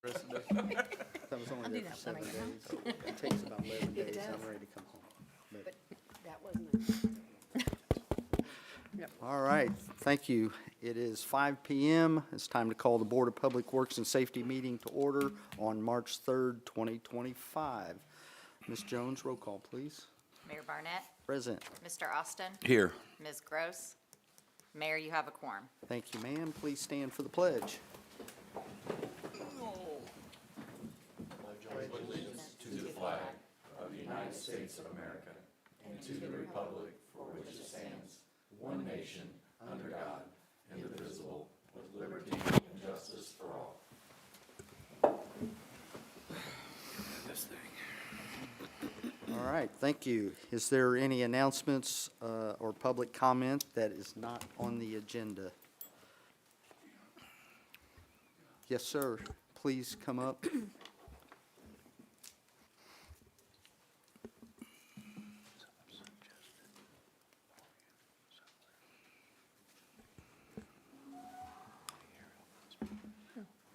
I was only there for 7 days. It takes about 11 It days. I'm does. ready to come home. But- That wasn't All right, thank you. It is 5 PM. It's time to call the Board of Public Works and Safety meeting to order on March 3rd, 2025. Ms. Jones, roll call, please. Mayor Barnett, Present. Mr. Austin, Here. Ms. Gross. Mayor, you have a quorum. Thank you, ma'am. Please stand for the pledge. All right, thank you. Is there any announcements or public comment that is not on the agenda? Yes, sir. Please come up.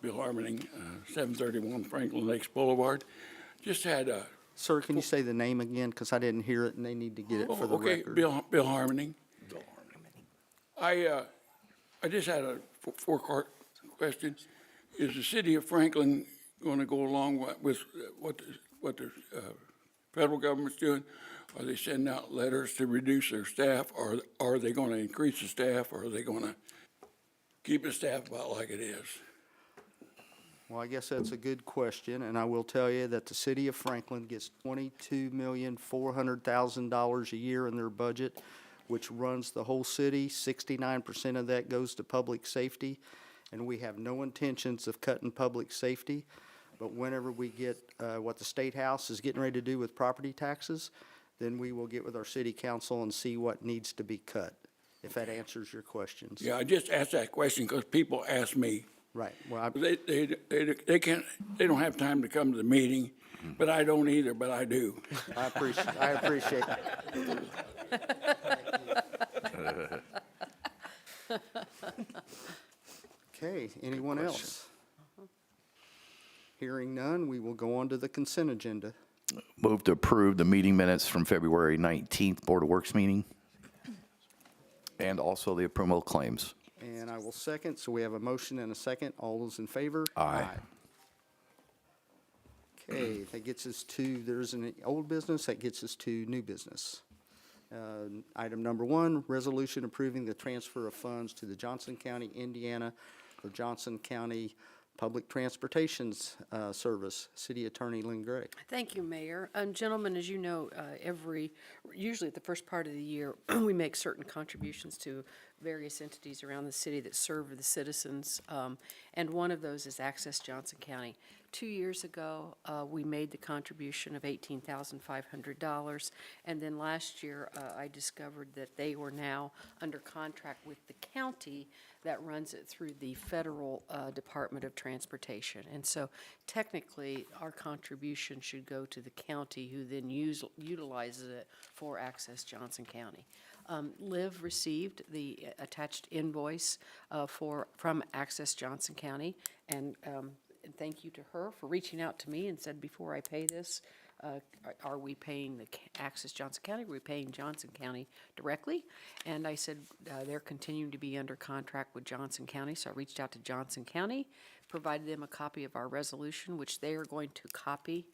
Bill Harmoning, 731 Franklin Lakes Boulevard. Just had a, Sir, can you say the name again? Because I didn't hear it and they need to get it for the okay, record. Bill Harmoning. I just had a four-part question. Is the city of Franklin going to go along with what the federal government's doing? Are they sending out letters to reduce their staff, or are they going to increase the staff, or are they going to keep the staff about like it is? Well, I guess that's a good question, and I will tell you that the city of Franklin gets $22,400,000 a year in their budget, which runs the whole city. 69% of that goes to public safety, and we have no intentions of cutting public safety. But whenever we get what the State House is getting ready to do with property taxes, then we will get with our city council and see what needs to be cut, if that answers your questions. Yeah, I just asked that question because people ask me. Right, well, They can't, they don't have time to come to the meeting, but I don't either, but I do. I appreciate it. Okay, anyone else? Hearing none, we will go on to the consent agenda. Move to approve the meeting minutes from February 19th Board of Works meeting, and also the approval of claims. And I will second, so we have a motion and a second. All those in favor? Aye. Okay, that gets us to, there's an old business, that gets us to new business. Item number 1, resolution approving the transfer of funds to the Johnson County, Indiana, for Johnson County Public Transportation's Service. City Attorney Lynn Gray. Thank you, Mayor. Gentlemen, as you know, usually at the first part of the year, we make certain contributions to various entities around the city that serve the citizens, and one of those is Access Johnson County. 2 years ago, we made the contribution of $18,500, and then last year, I discovered that they were now under contract with the county that runs it through the Federal Department of Transportation. And so technically, our contribution should go to the county, who then utilizes it for Access Johnson County. Liv received the attached invoice from Access Johnson County, and thank you to her for reaching out to me and said, before I pay this, are we paying the Access Johnson County? Are we paying Johnson County directly? And I said, they're continuing to be under contract with Johnson County, so I reached out to Johnson County, provided them a copy of our resolution, which they are going to copy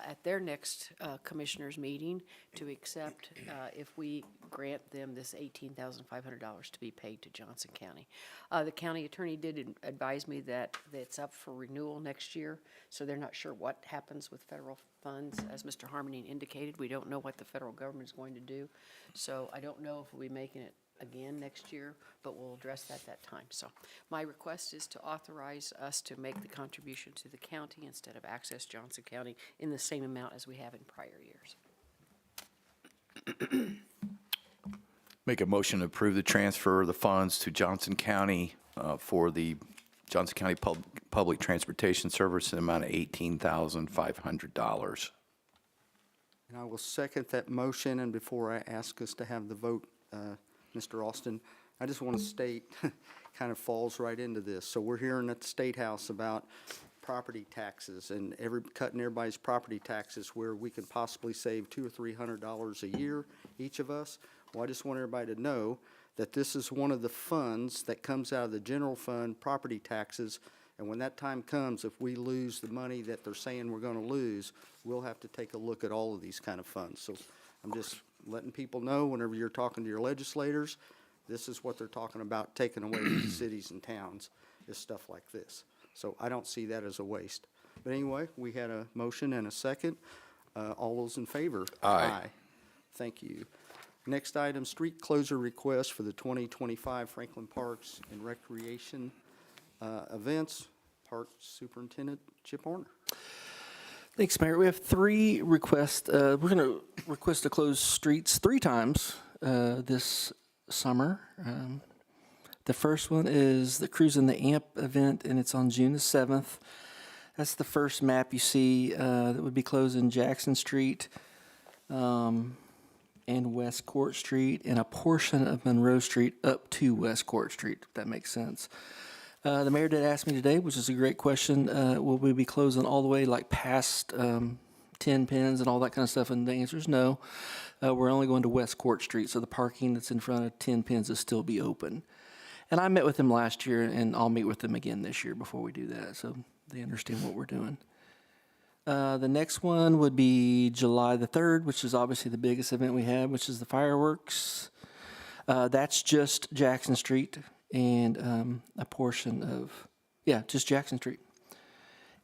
at their next commissioners meeting to accept if we grant them this $18,500 to be paid to Johnson County. The county attorney did advise me that it's up for renewal next year, so they're not sure what happens with federal funds. As Mr. Harmoning indicated, we don't know what the federal government is going to do, so I don't know if we'll be making it again next year, but we'll address that at that time. So my request is to authorize us to make the contribution to the county instead of Access Johnson County in the same amount as we have in prior years. Make a motion to approve the transfer of the funds to Johnson County for the Johnson County Public Transportation Service in the amount of $18,500. And I will second that motion, and before I ask us to have the vote, Mr. Austin, I just want to state, kind of falls right into this. So we're hearing at the State House about property taxes and cutting everybody's property taxes where we could possibly save $200 or $300 a year, each of us. Well, I just want everybody to know that this is one of the funds that comes out of the general fund, property taxes. And when that time comes, if we lose the money that they're saying we're gonna lose, we'll have to take a look at all of these kind of funds. So I'm just letting people know, whenever you're talking to your legislators, this is what they're talking about, taking away from the cities and towns, is stuff like this. So I don't see that as a waste. But anyway, we had a motion and a second. All those in favor? Aye. Thank you. Next item, street closure request for the 2025 Franklin Parks and Recreation events. Parks Superintendent Chip Horner. Thanks, Mayor. We have three requests. We're going to request to close streets 3 times this summer. The first one is the Cruise in the Amp event, and it's on June the 7th. That's the first map you see that would be closing Jackson Street and West Court Street, and a portion of Monroe Street up to West Court Street, if that makes sense. The mayor did ask me today, which is a great question, will we be closing all the way like past 10 Pins and all that kind of stuff? And the answer is no. We're only going to West Court Street, so the parking that's in front of 10 Pins will still be open. And I met with them last year, and I'll meet with them again this year before we do that, so they understand what we're doing. The next one would be July the 3rd, which is obviously the biggest event we have, which is the fireworks. That's just Jackson Street and a portion of, just Jackson Street.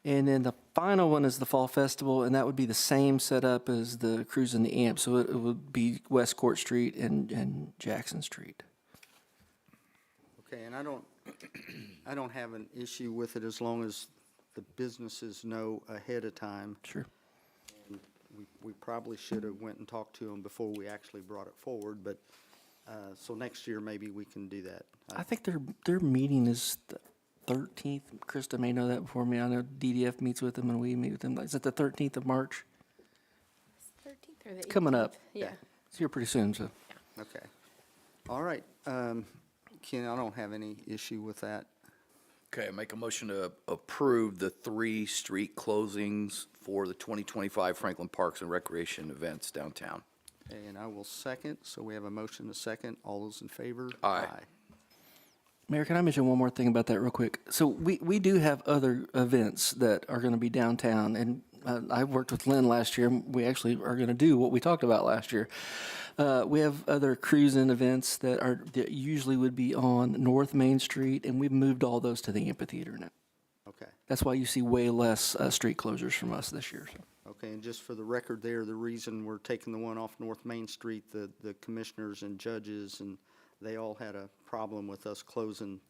And then the final one is the Fall Festival, and that would be the same setup as the Cruise in the Amp. So it would be West Court Street and Jackson Street. Okay, and I don't have an issue with it as long as the businesses know ahead of time. Sure. We probably should have went and talked to them before we actually brought it forward, but, so next year maybe we can do that. I think their meeting is the 13th. Krista may know that before me. I know DDF meets with them and we meet with them. Is it the 13th of March? 13th or the 18th? Coming up. Yeah. It's here pretty soon, so. Okay. All right, Ken, I don't have any issue with that. Okay, I make a motion to approve the 3 street closings for the 2025 Franklin Parks and Recreation events downtown. Okay, and I will second, so we have a motion and a second. All those in favor? Aye. Mayor, can I mention one more thing about that real quick? So we do have other events that are going to be downtown, and I worked with Lynn last year. And we actually are going to do what we talked about last year. We have other cruise-in events that usually would be on North Main Street, and we've moved all those to the amphitheater now. Okay. That's why you see way less street closures from us this year. So. Okay, and just for the record there, the reason we're taking the one off North Main Street, the commissioners and judges, and they all had a problem with us closing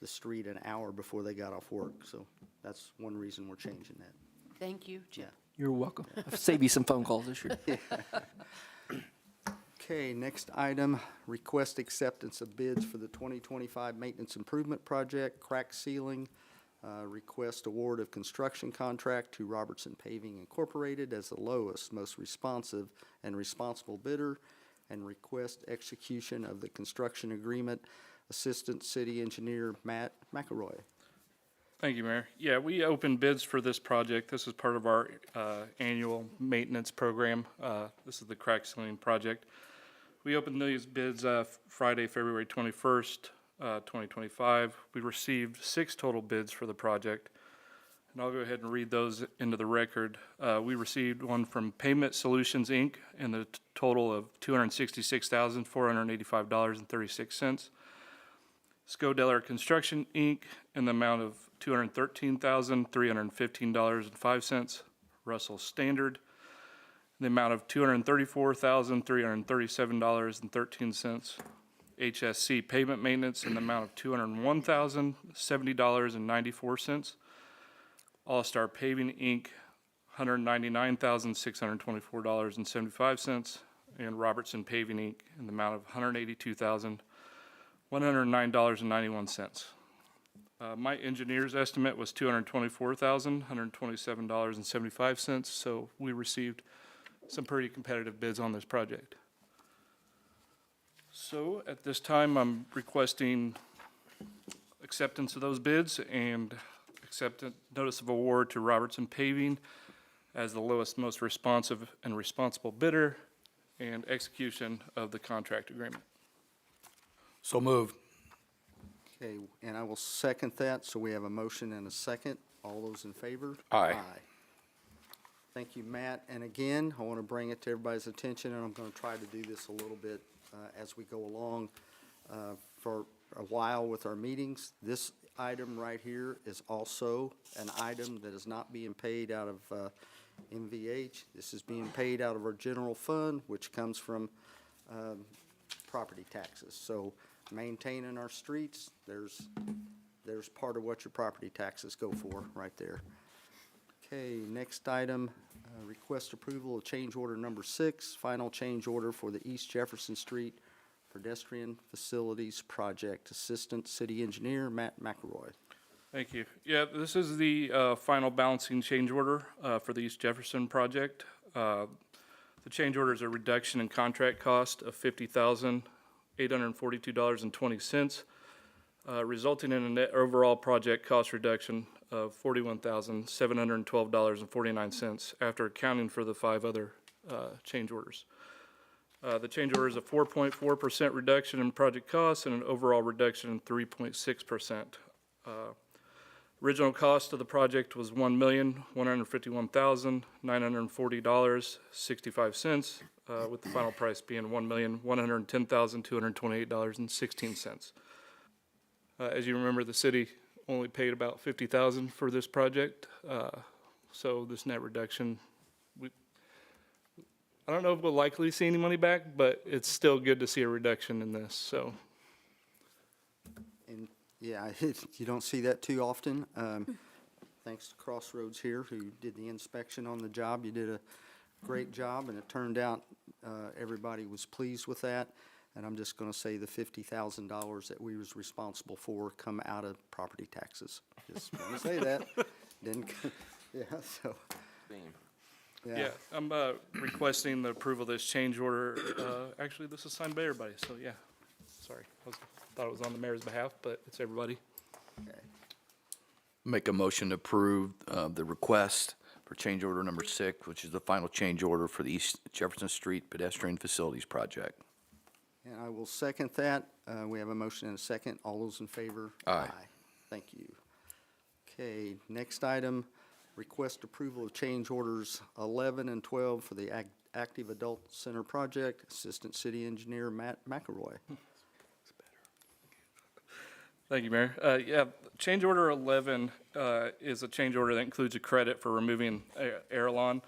the street an hour before they got off work. So that's one reason we're changing that. Thank you, Chip. Yeah. You're welcome. I'll save you some phone calls this year. Okay, next item, request acceptance of bids for the 2025 Maintenance Improvement Project, crack sealing. Request award of construction contract to Robertson Paving Incorporated as the lowest, most responsive and responsible bidder, and request execution of the construction agreement. Assistant City Engineer Matt McElroy. Thank you, Mayor. Yeah, we opened bids for this project. This is part of our annual maintenance program. This is the crack sealing project. We opened these bids Friday, February 21st, 2025. We received 6 total bids for the project, and I'll go ahead and read those into the record. We received one from Pavement Solutions, Inc., in the total of $266,485.36. Scodeller Construction, Inc., in the amount of $213,315.05. Russell Standard, in the amount of $234,337.13. HSC Pavement Maintenance, in the amount of $201,070.94. All-Star Paving, Inc., $199,624.75. And Robertson Paving, Inc., in the amount of $182,109.91. My engineer's estimate was $224,127.75, so we received some pretty competitive bids on this project. So at this time, I'm requesting acceptance of those bids and accept a notice of award to Robertson Paving as the lowest, most responsive and responsible bidder, and execution of the contract agreement. So moved. Okay, and I will second that, so we have a motion and a second. All those in favor? Aye. Thank you, Matt. And again, I want to bring it to everybody's attention, and I'm going to try to do this a little bit as we go along for a while with our meetings. This item right here is also an item that is not being paid out of MVH. This is being paid out of our general fund, which comes from property taxes. So maintaining our streets, there's part of what your property taxes go for right there. Okay, next item, request approval of change order number 6, final change order for the East Jefferson Street Pedestrian Facilities Project. Assistant City Engineer, Matt McElroy. Thank you. Yeah, this is the final balancing change order for the East Jefferson project. The change order is a reduction in contract cost of $50,842.20, resulting in a net overall project cost reduction of $41,712.49 after accounting for the 5 other change orders. The change order is a 4.4% reduction in project costs and an overall reduction in 3.6%. Original cost of the project was $1,151,940.65, with the final price being $1,110,228.16. As you remember, the city only paid about $50,000 for this project, so this net reduction, I don't know if we'll likely see any money back, but it's still good to see a reduction in this, so. And, yeah, you don't see that too often. Thanks to Crossroads here, who did the inspection on the job. You did a great job, and it turned out everybody was pleased with that. And I'm just going to say the $50,000 that we was responsible for come out of property taxes. Just want to say that. Didn't, yeah, so. Yeah, I'm requesting the approval of this change order. Actually, this is signed by everybody, so yeah. Sorry, thought it was on the mayor's behalf, but it's everybody. Okay. Make a motion to approve the request for change order number 6, which is the final change order for the East Jefferson Street Pedestrian Facilities Project. And I will second that. We have a motion and a second. All those in favor? Aye. Thank you. Okay, next item, request approval of change orders 11 and 12 for the Active Adult Center Project. Assistant City Engineer Matt McElroy. Thank you, Mayor. Yeah, change order 11 is a change order that includes a credit for removing Airlawn.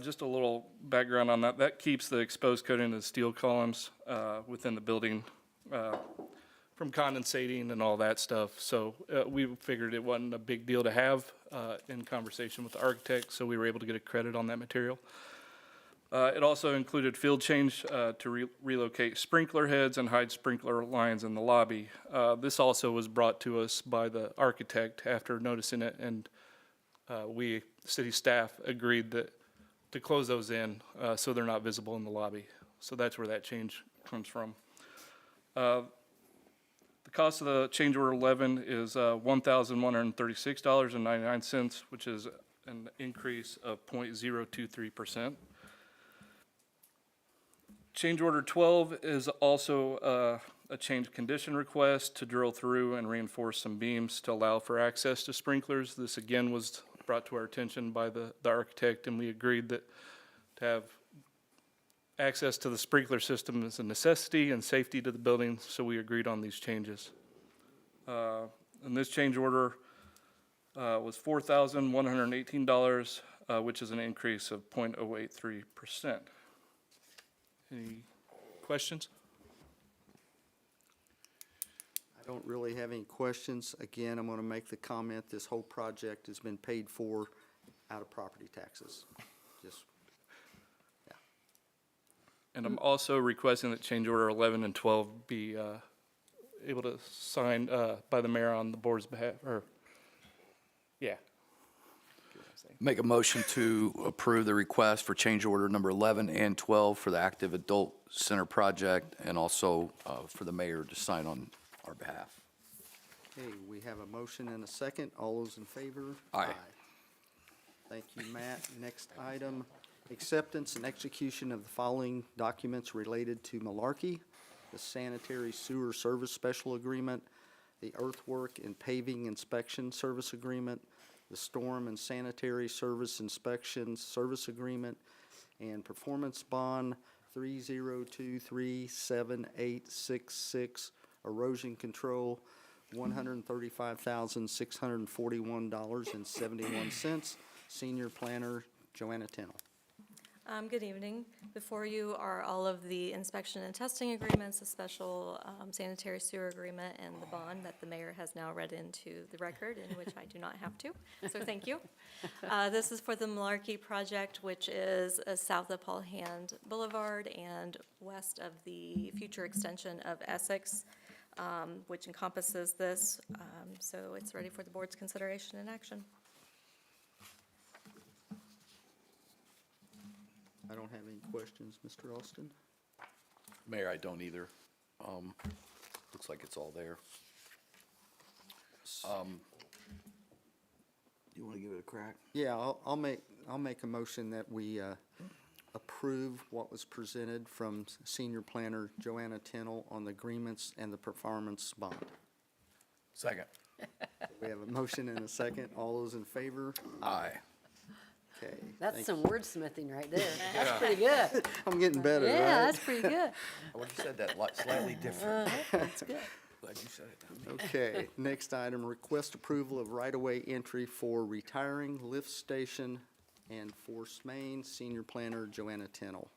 Just a little background on that. That keeps the exposed coating of the steel columns within the building from condensating and all that stuff. So we figured it wasn't a big deal to have in conversation with the architect, so we were able to get a credit on that material. It also included field change to relocate sprinkler heads and hide sprinkler lines in the lobby. This also was brought to us by the architect after noticing it, and we, city staff, agreed that to close those in so they're not visible in the lobby. So that's where that change comes from. The cost of the change order 11 is $1,136.99, which is an increase of 0.023%. Change order 12 is also a change condition request to drill through and reinforce some beams to allow for access to sprinklers. This again was brought to our attention by the architect, and we agreed that to have access to the sprinkler system is a necessity and safety to the building, so we agreed on these changes. And this change order was $4,118, which is an increase of 0.083%. Any questions? I don't really have any questions. Again, I'm going to make the comment, this whole project has been paid for out of property taxes. Just, yeah. And I'm also requesting that change order 11 and 12 be able to sign by the mayor on the board's behalf, or, yeah. Make a motion to approve the request for change order number 11 and 12 for the Active Adult Center Project, and also for the mayor to sign on our behalf. Okay, we have a motion and a second. All those in favor? Aye. Thank you, Matt. Next item, acceptance and execution of the following documents related to Malarkey: the sanitary sewer service special agreement, the earthwork and paving inspection service agreement, the storm and sanitary service inspection service agreement, and performance bond 30237866 erosion control, $135,641.71. Senior Planner Joanna Tennell. Good evening. Before you are all of the inspection and testing agreements, the special sanitary sewer agreement, and the bond that the mayor has now read into the record, in which I do not have to, so thank you. This is for the Malarkey project, which is south of Paul Hand Boulevard and west of the future extension of Essex, which encompasses this. So it's ready for the board's consideration and action. I don't have any questions, Mr. Austin. Mayor, I don't either. Looks like it's all there. You want to give it a crack? Yeah, I'll make a motion that we approve what was presented from Senior Planner Joanna Tennell on the agreements and the performance bond. Second. We have a motion and a second. All those in favor? Aye. Okay. That's thank some wordsmithing right there. That's pretty good. you. I'm getting better, right? Yeah, that's pretty good. Well, you said that slightly different. That's good. Glad you said it. Okay, next item, request approval of right-of-way entry for retiring lift station and Force Main. Senior Planner Joanna Tennell.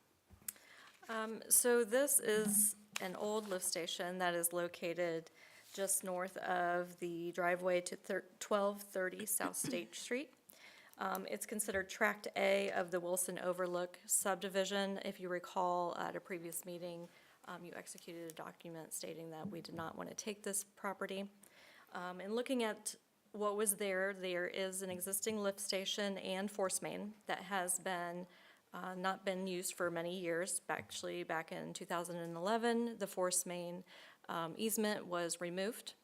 So this is an old lift station that is located just north of the driveway to 1230 South State Street. It's considered Tract A of the Wilson Overlook subdivision. If you recall, at a previous meeting, you executed a document stating that we did not want to take this property. And looking at what was there, there is an existing lift station and force main that has been, not been used for many years. Actually, back in 2011, the force main easement was removed.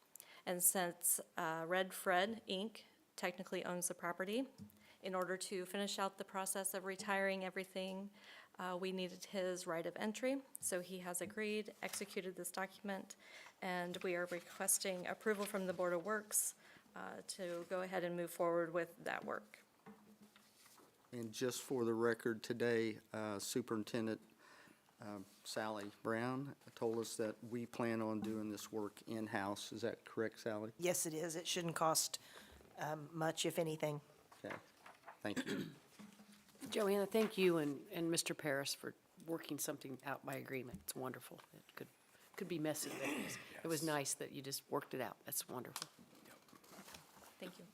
And since Red Fred, Inc. technically owns the property, in order to finish out the process of retiring everything, we needed his right of entry. So he has agreed, executed this document, and we are requesting approval from the Board of Works to go ahead and move forward with that work. And just for the record, today Superintendent Sally Brown told us that we plan on doing this work in-house. Is that correct, Sally? Yes, it is. It shouldn't cost much, if anything. Okay, thank you. Joanna, thank you and Mr. Paris for working something out by agreement. It's wonderful. It could be messy, but it was nice that you just worked it out. That's wonderful. Thank you.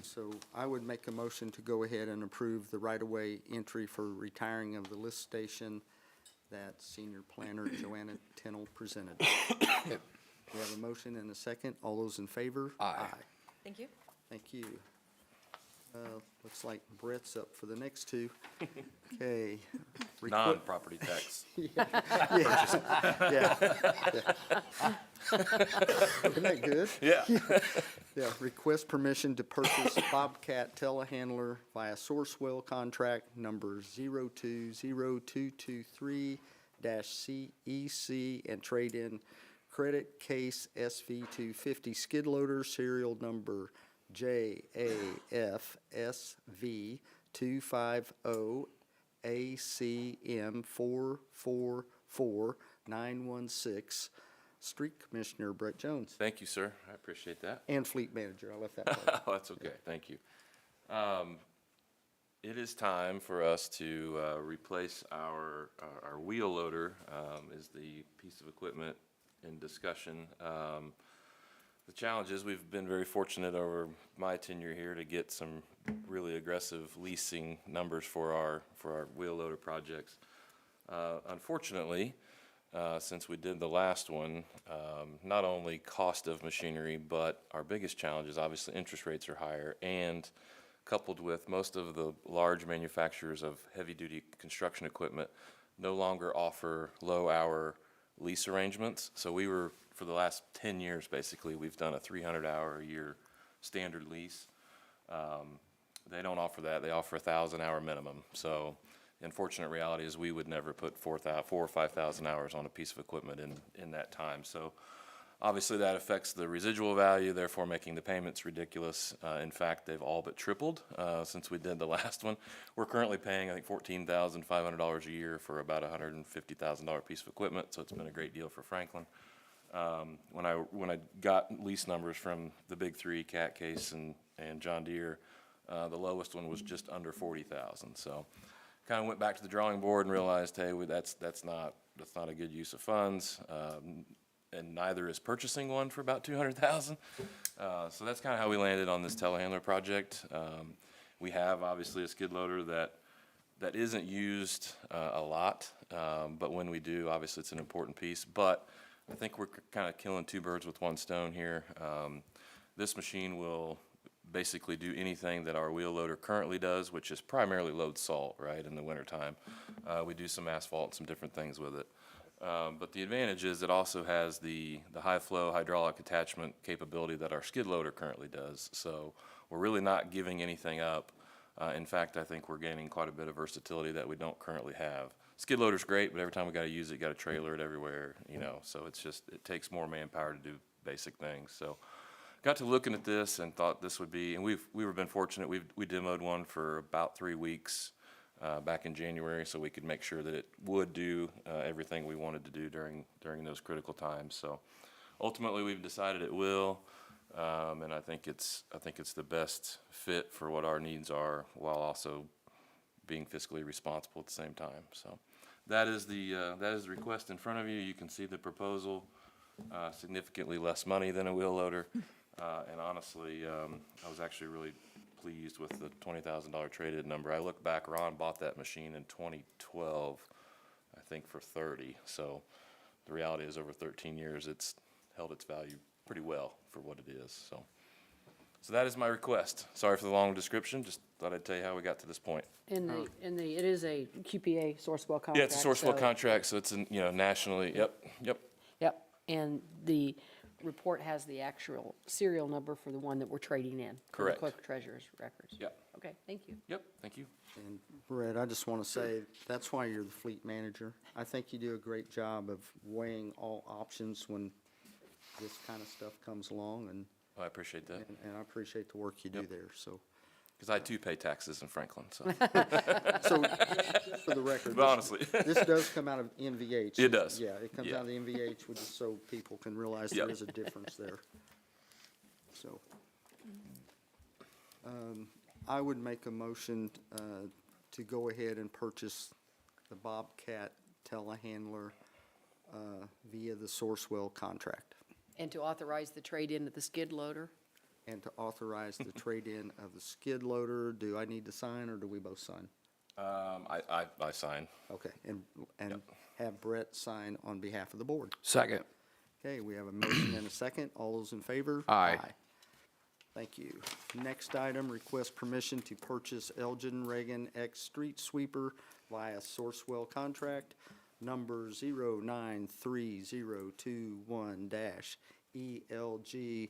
So I would make a motion to go ahead and approve the right-of-way entry for retiring of the lift station that Senior Planner Joanna Tennell presented. We have a motion and a second. All those in favor? Aye. Thank you. Thank you. Looks like Brett's up for the next two. Okay. Non-property tax. Yeah. Isn't that good? Yeah. Yeah, request permission to purchase Bobcat telehandler via Sourcewell contract number 020223-CEC and trade in credit case SV250 skid loader serial number JAFV250ACM444916. Street Commissioner Brett Jones Thank you, sir. I appreciate that. and Fleet Manager. I left that part. Oh, that's okay. Thank you. It is time for us to replace our wheel loader, is the piece of equipment in discussion. The challenge is we've been very fortunate over my tenure here to get some really aggressive leasing numbers for our wheel loader projects. Unfortunately, since we did the last one, not only cost of machinery, but our biggest challenge is obviously interest rates are higher, and coupled with most of the large manufacturers of heavy-duty construction equipment no longer offer low-hour lease arrangements. So we were, for the last 10 years, basically, we've done a 300-hour-a-year standard lease. They don't offer that. They offer a 1,000-hour minimum. So the unfortunate reality is we would never put 4,000 or 5,000 hours on a piece of equipment in that time. So obviously that affects the residual value, therefore making the payments ridiculous. In fact, they've all but tripled since we did the last one. We're currently paying, I think, $14,500 a year for about a $150,000 piece of equipment, so it's been a great deal for Franklin. When I got lease numbers from the big three, Cat Case and John Deere, the lowest one was just under 40,000. So kind of went back to the drawing board and realized, hey, that's not a good use of funds. And neither is purchasing one for about 200,000. So that's kind of how we landed on this telehandler project. We have obviously a skid loader that isn't used a lot, but when we do, obviously it's an important piece. But I think we're kind of killing two birds with one stone here. This machine will basically do anything that our wheel loader currently does, which is primarily load salt, right, in the wintertime. We do some asphalt and some different things with it. But the advantage is it also has the high flow hydraulic attachment capability that our skid loader currently does. So we're really not giving anything up. In fact, I think we're gaining quite a bit of versatility that we don't currently have. Skid loader's great, but every time we got to use it, you got to trailer it everywhere, so it takes more manpower to do basic things. So got to looking at this and thought this would be, and we were been fortunate. We demoed one for about 3 weeks back in January, so we could make sure that it would do everything we wanted to do during those critical times. So ultimately, we've decided it will, and I think it's the best fit for what our needs are, while also being fiscally responsible at the same time. So that is the request in front of you. You can see the proposal, significantly less money than a wheel loader. And honestly, I was actually really pleased with the $20,000 traded number. I look back, Ron bought that machine in 2012, I think for 30. So the reality is over 13 years, it's held its value pretty well for what it is. So that is my request. Sorry for the long description, just thought I'd tell you how we got to this point. It is a QPA Sourcewell contract. Yeah, it's a Sourcewell so- contract, so it's, nationally, yep. Yep, and the report has the actual serial number for the one that we're trading in. for the Correct. Clerk Treasurer's records. Yep. Okay, thank you. Yep, thank you. And Brett, I just want to say, that's why you're the fleet manager. I think you do a great job of weighing all options when this kind of stuff comes along, and I appreciate that, I appreciate the work you do there, so. because I too pay taxes in Franklin, so, So, just for the record. but honestly. This does come out of MVH. It does. Yeah, it comes Yeah. out of the MVH, which is so people can realize Yep. there is a difference there. So, I would make a motion to go ahead and purchase the Bobcat telehandler via the Sourcewell contract, And to authorize the trade-in of the skid loader? and to authorize the trade-in of the skid loader. Do I need to sign, or do we both sign? I sign. Okay, and have Brett sign on behalf of the board. Second. Okay, we have a motion and a second. All those in favor? Aye. Thank you. Next item, request permission to purchase Elgin Reagan X Street Sweeper via Sourcewell contract number 093021-ELG.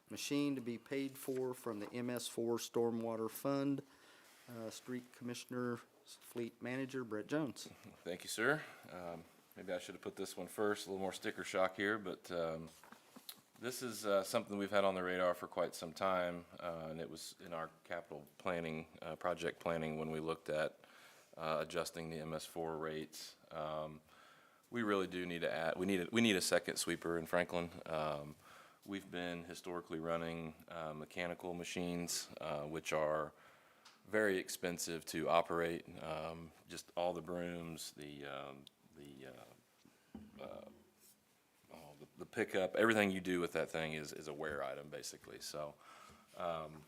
Machine to be paid for from the MS4 Stormwater Fund. Street Commissioner, Fleet Manager Brett Jones. Thank you, sir. Maybe I should have put this one first, a little more sticker shock here, but this is something we've had on the radar for quite some time, and it was in our capital planning, project planning, when we looked at adjusting the MS4 rates. We really do need to add, we need a second sweeper in Franklin. We've been historically running mechanical machines, which are very expensive to operate. Just all the brooms, the pickup, everything you do with that thing is a wear item, basically. So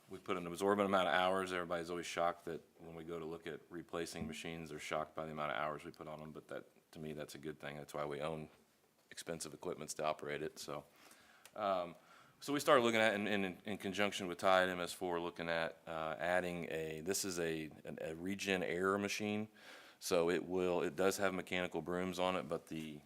we put an absorbent amount of hours. Everybody's always shocked that when we go to look at replacing machines, they're shocked by the amount of hours we put on them. But that, to me, that's a good thing. That's why we own expensive equipment to operate it. So we started looking at, in conjunction with Tide MS4, looking at adding this is a regen air machine. So it does have mechanical brooms on it, but the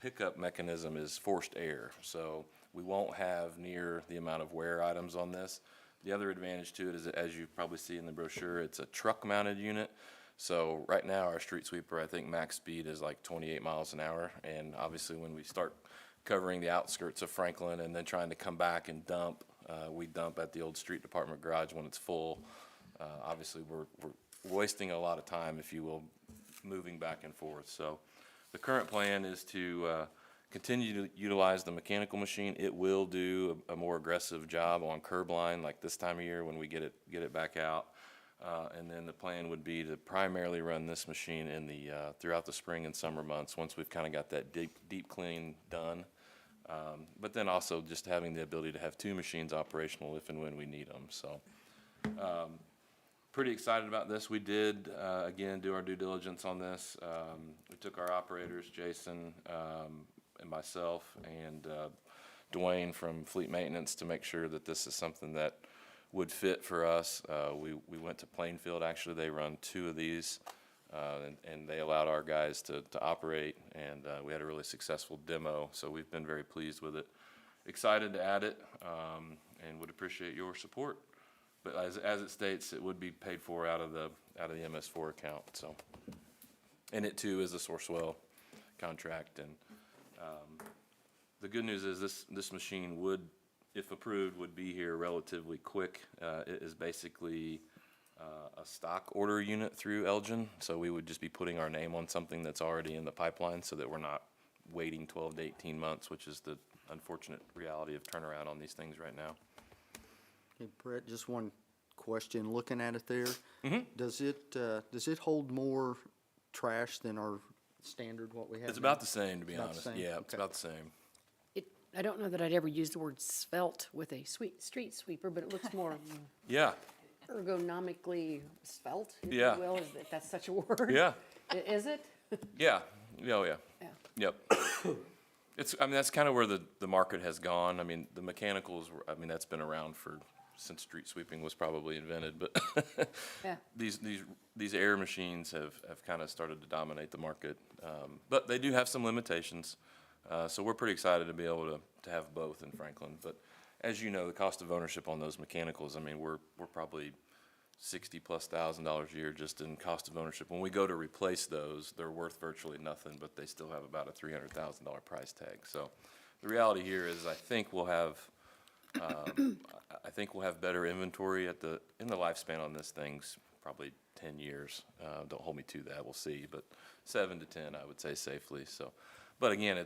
pickup mechanism is forced air. So we won't have near the amount of wear items on this. The other advantage to it is, that, as you probably see in the brochure, it's a truck-mounted unit. So right now, our street sweeper, I think max speed is like 28 miles an hour. And obviously, when we start covering the outskirts of Franklin and then trying to come back and dump, we dump at the old street department garage when it's full. Obviously, we're wasting a lot of time, if you will, moving back and forth. So the current plan is to continue to utilize the mechanical machine. It will do a more aggressive job on curb line like this time of year when we get it back out. And then the plan would be to primarily run this machine in the throughout the spring and summer months once we've kind of got that deep clean done. But then also just having the ability to have two machines operational if and when we need them. So pretty excited about this. We did, again, do our due diligence on this. We took our operators, Jason and myself, and Dwayne from Fleet Maintenance to make sure that this is something that would fit for us. We went to Plainfield, actually. They run two of these, and they allowed our guys to operate, and we had a really successful demo, so we've been very pleased with it. Excited to add it, and would appreciate your support. But as it states, it would be paid for out of the MS4 account. So, and it too is a Sourcewell contract. And the good news is this machine would, if approved, would be here relatively quick. It is basically a stock order unit through Elgin. So we would just be putting our name on something that's already in the pipeline, so that we're not waiting 12 to 18 months, which is the unfortunate reality of turnaround on these things right now. Hey, Brett, just one question, looking at it there. Does it hold more trash than our standard, what we have It's now? about the same, to be About the honest. same? Yeah, it's Okay. about the same. I don't know that I'd ever use the word svelte with a street sweeper, but it looks more Yeah, ergonomically svelte, if Yeah. you will, if that's such a word. yeah, Is it? yeah, oh, yeah. Yeah. Yep. I mean, that's kind of where the market has gone. I mean, the mechanicals, that's been around since street sweeping was probably invented, but Yeah. these air machines have kind of started to dominate the market. But they do have some limitations. So we're pretty excited to be able to have both in Franklin. But as you know, the cost of ownership on those mechanicals, I mean, we're probably $60,000+ a year just in cost of ownership. When we go to replace those, they're worth virtually nothing, but they still have about a $300,000 price tag. So the reality here is, I think we'll have better inventory in the lifespan on this thing's probably 10 years. Don't hold me to that. We'll see, but 7 to 10, I would say safely. So, but again,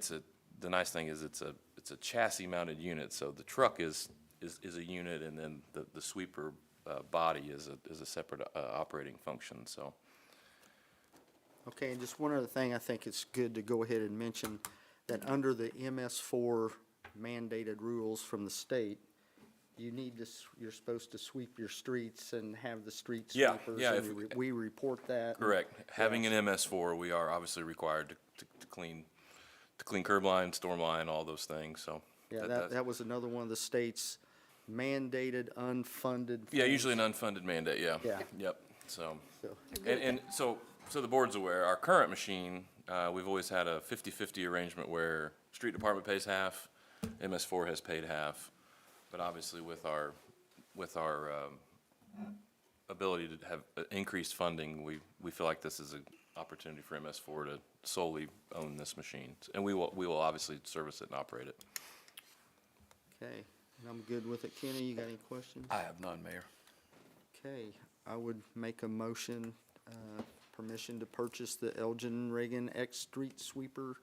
the nice thing is it's a chassis mounted unit. So the truck is a unit, and then the sweeper body is a separate operating function. So. Okay, and just one other thing, I think it's good to go ahead and mention that under the MS4 mandated rules from the state, you're supposed to sweep your streets and have the street Yeah, sweepers. yeah, and we report that. Correct. Having an MS4, we are obviously required to clean curb line, storm line, all those things, so. Yeah, that was another one of the state's mandated unfunded. Yeah, things. usually an unfunded mandate, yeah. Yeah. Yep, so. So- And so the board's aware, our current machine, we've always had a 50-50 arrangement where street department pays half, MS4 has paid half. But obviously with our ability to have increased funding, we feel like this is an opportunity for MS4 to solely own this machine. And we will obviously service it and operate it. Okay, and I'm good with it. Kenny, you got any questions? I have none, Mayor. Okay, I would make a motion, permission to purchase the Elgin Reagan X Street Sweeper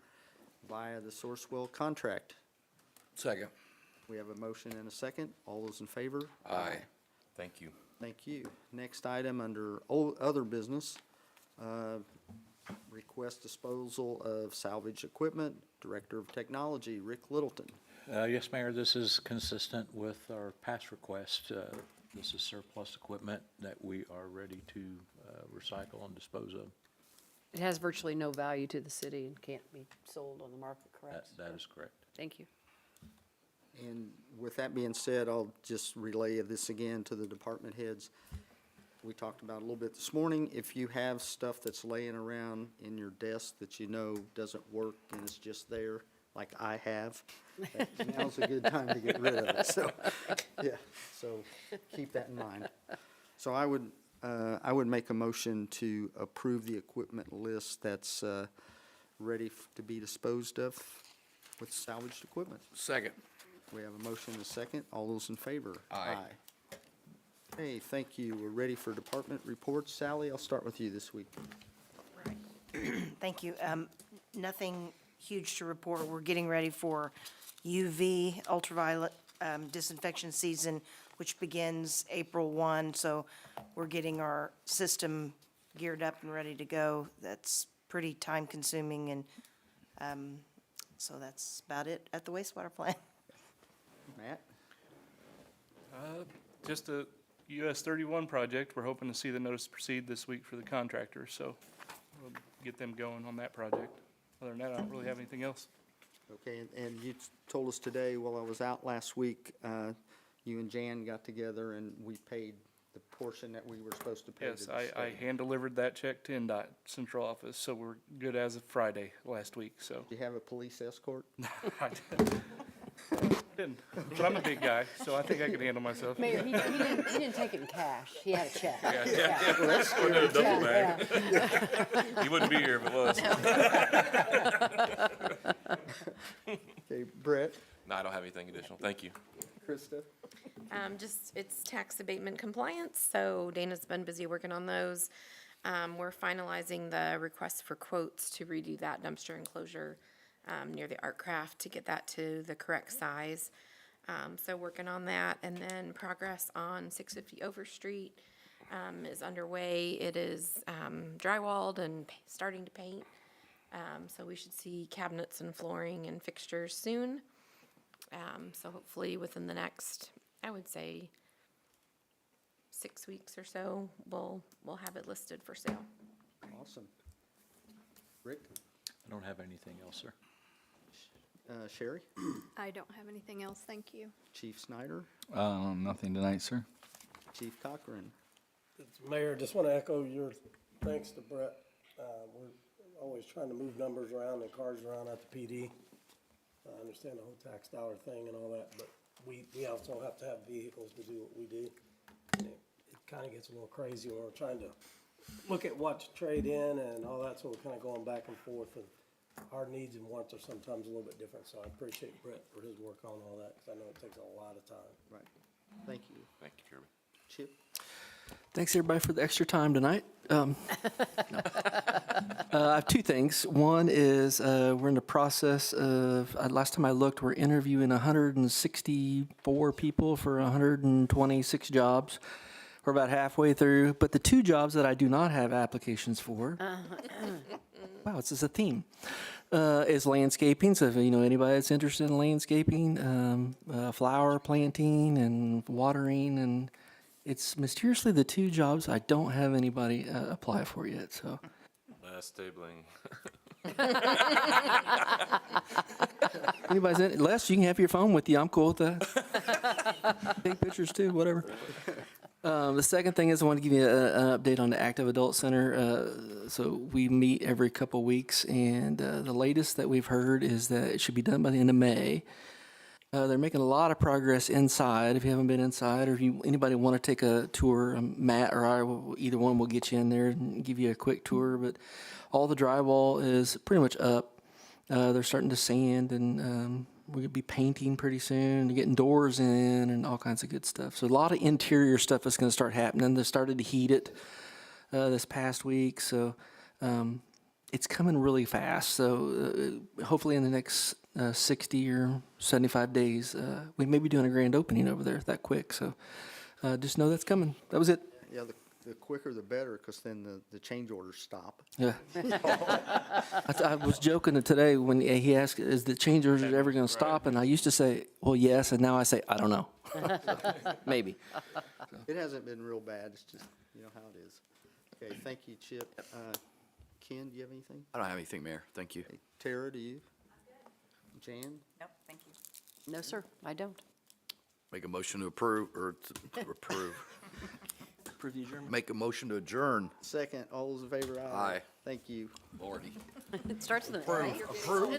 via the Sourcewell contract. Second. We have a motion and a second. All those in favor? Aye. Thank you. Thank you. Next item under other business, request disposal of salvage equipment. Director of Technology, Rick Littleton. Yes, Mayor, this is consistent with our past request. This is surplus equipment that we are ready to recycle and dispose of. It has virtually no value to the city and can't be sold on the market, correct? That is correct. Thank you. And with that being said, I'll just relay this again to the department heads. we talked about a little bit this morning. If you have stuff that's laying around in your desk that you know doesn't work and it's just there, like I have, now's a good time to get rid of it. So, yeah, so keep that in mind. So I would make a motion to approve the equipment list that's ready to be disposed of with salvaged equipment. Second. We have a motion and a second. All those in favor? Aye. Hey, thank you. We're ready for department reports. Sally, I'll start with you this week. Thank you. Nothing huge to report. We're getting ready for UV ultraviolet disinfection season, which begins April 1. So we're getting our system geared up and ready to go. That's pretty time consuming, and so that's about it at the wastewater plant. Matt? Just a US 31 project. We're hoping to see the notice to proceed this week for the contractor, so we'll get them going on that project. Other than that, I don't really have anything else. Okay, and you told us today, while I was out last week, you and Jan got together and we paid the portion that we were supposed to pay to Yes, the I state. hand-delivered that check to NDOT central office, so we're good as of Friday last week, so. Do you have a police escort? I didn't, but I'm a big guy, so I think I can handle myself. Mayor, he didn't take it in cash. He had a check. He wouldn't be here if it was. Okay, Brett, No, I don't have anything additional. Thank you. Krista? Just, it's tax abatement compliance, so Dana's been busy working on those. We're finalizing the request for quotes to redo that dumpster enclosure near the art craft to get that to the correct size. So working on that, and then progress on 650 Overstreet is underway. It is drywalled and starting to paint. So we should see cabinets and flooring and fixtures soon. So hopefully within the next, I would say, 6 weeks or so, we'll have it listed for sale. Awesome. Rick? I don't have anything else, sir. Sherry? I don't have anything else, thank you. Chief Snyder? Nothing tonight, sir. Chief Cochran? Mayor, just want to echo your thanks to Brett. We're always trying to move numbers around and cars around at the PD. I understand the whole tax dollar thing and all that, but we also have to have vehicles to do what we do. And it kind of gets a little crazy when we're trying to look at what to trade in and all that, so we're kind of going back and forth, and our needs and wants are sometimes a little bit different, so I appreciate Brett for his work on all that, because I know it takes a lot of time. Right. Thank you. Thank you, Jeremy. Chip? Thanks, everybody, for the extra time tonight. No. I have two things. One is we're in the process of, last time I looked, we're interviewing 164 people for 126 jobs. We're about halfway through, but the two jobs that I do not have applications for, wow, this is a theme, is landscaping. So if you know anybody that's interested in landscaping, flower planting and watering, and it's mysteriously the two jobs I don't have anybody apply for yet. So Stabling. anybody's in, Les, you can have your phone with you. I'm cool with that. Take pictures too, whatever. The second thing is I want to give you an update on the Active Adult Center. So we meet every couple weeks, and the latest that we've heard is that it should be done by the end of May. They're making a lot of progress inside. If you haven't been inside, or if anybody want to take a tour, Matt or I, either one will get you in there and give you a quick tour. But all the drywall is pretty much up. They're starting to sand, and we'll be painting pretty soon, and getting doors in, and all kinds of good stuff. So a lot of interior stuff is going to start happening. They started to heat it this past week, so it's coming really fast. So hopefully in the next 60 or 75 days, we may be doing a grand opening over there that quick. So just know that's coming. That was it. Yeah, the quicker the better, because then the change orders stop. Yeah. I was joking today when he asked, is the change orders ever going to stop? And I used to say, well, yes. And now I say, I don't know. Maybe. It hasn't been real bad. It's just, you know how it is. Okay, thank you, Chip. Ken, do you have anything? I don't have anything, Mayor. Thank you. Okay, Tara, do you? Jan? Nope, thank you. No, sir, I don't. Make a motion to approve, or to approve. Approve the adjournment. Make a motion to adjourn. Second, all those in favor, aye. Aye. Thank you. Lordy. It starts with an A.